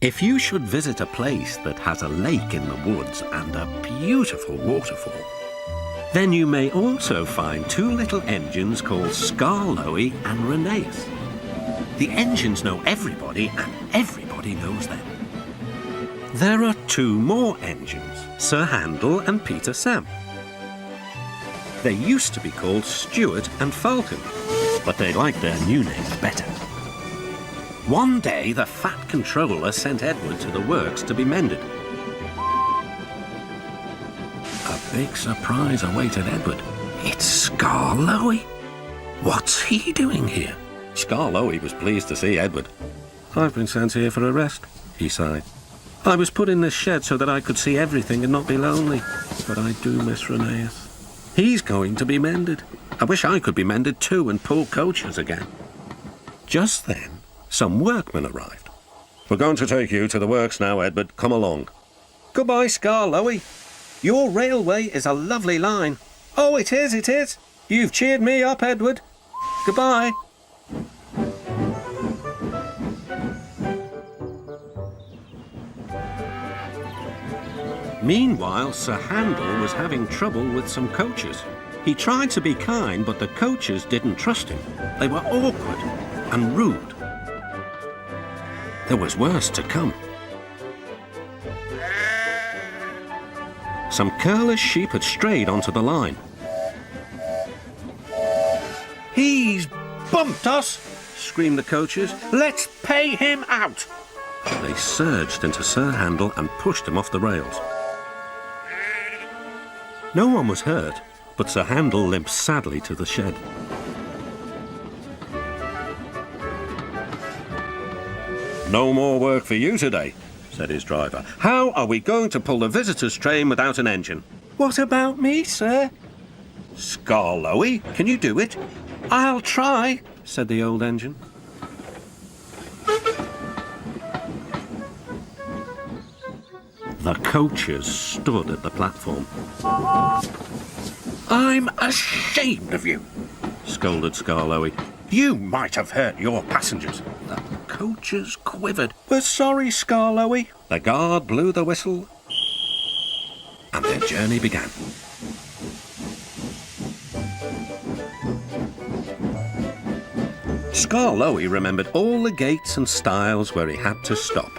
If you should visit a place that has a lake in the woods and a beautiful waterfall, then you may also find two little engines called Skarloey and Remake. The engines know everybody and everybody knows them. There are two more engines, Sir Handel and Peter Sam. They used to be called Stuart and Falcon, but they liked their new names better. One day, the fat controller sent Edward to the works to be mended. A big surprise awaited Edward. It's Skarloey. What's he doing here? Skarloey was pleased to see Edward. I've been sent here for a rest, he sighed. I was put in this shed so that I could see everything and not be lonely. But I do miss Remake. He's going to be mended. I wish I could be mended too and pull coaches again. Just then, some workmen arrived. We're going to take you to the works now, Edward. Come along. Goodbye, Skarloey. Your railway is a lovely line. Oh, it is, it is. You've cheered me up, Edward. Goodbye. Meanwhile, Sir Handel was having trouble with some coaches. He tried to be kind, but the coaches didn't trust him. They were awkward and rude. There was worse to come. Some careless sheep had strayed onto the line. He's bumped us, screamed the coaches. Let's pay him out. They surged into Sir Handel and pushed him off the rails. No one was hurt, but Sir Handel limped sadly to the shed. No more work for you today, said his driver. How are we going to pull the visitors' train without an engine? What about me, sir? Skarloey, can you do it? I'll try, said the old engine. The coaches stood at the platform. I'm ashamed of you, scolded Skarloey. You might have hurt your passengers. The coaches quivered. We're sorry, Skarloey. The guard blew the whistle, and their journey began. Skarloey remembered all the gates and stiles where he had to stop.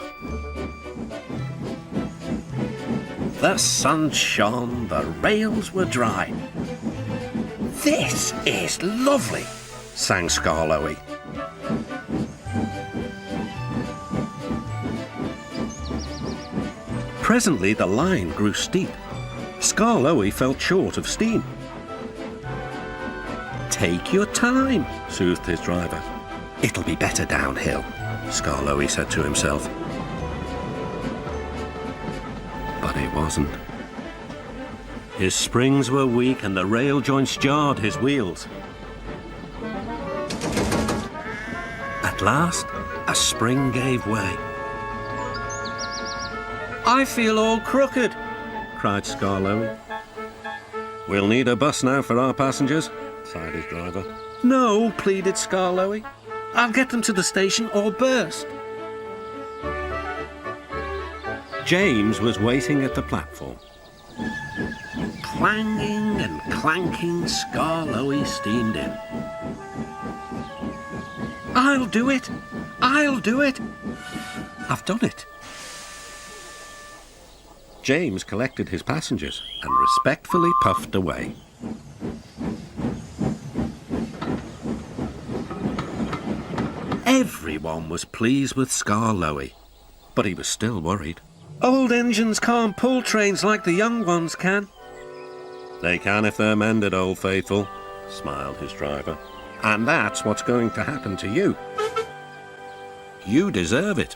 The sun shone, the rails were dry. This is lovely, sang Skarloey. Presently the line grew steep. Skarloey felt short of steam. Take your time, soothed his driver. It'll be better downhill, Skarloey said to himself. But it wasn't. His springs were weak and the rail joints jarred his wheels. At last, a spring gave way. I feel all crooked, cried Skarloey. We'll need a bus now for our passengers, sighed his driver. No, pleaded Skarloey. I'll get them to the station or burst. James was waiting at the platform. Clanging and clanking, Skarloey steamed in. I'll do it! I'll do it! I've done it. James collected his passengers and respectfully puffed away. Everyone was pleased with Skarloey, but he was still worried. Old engines can't pull trains like the young ones can. They can if they're mended, old faithful, smiled his driver. And that's what's going to happen to you. You deserve it.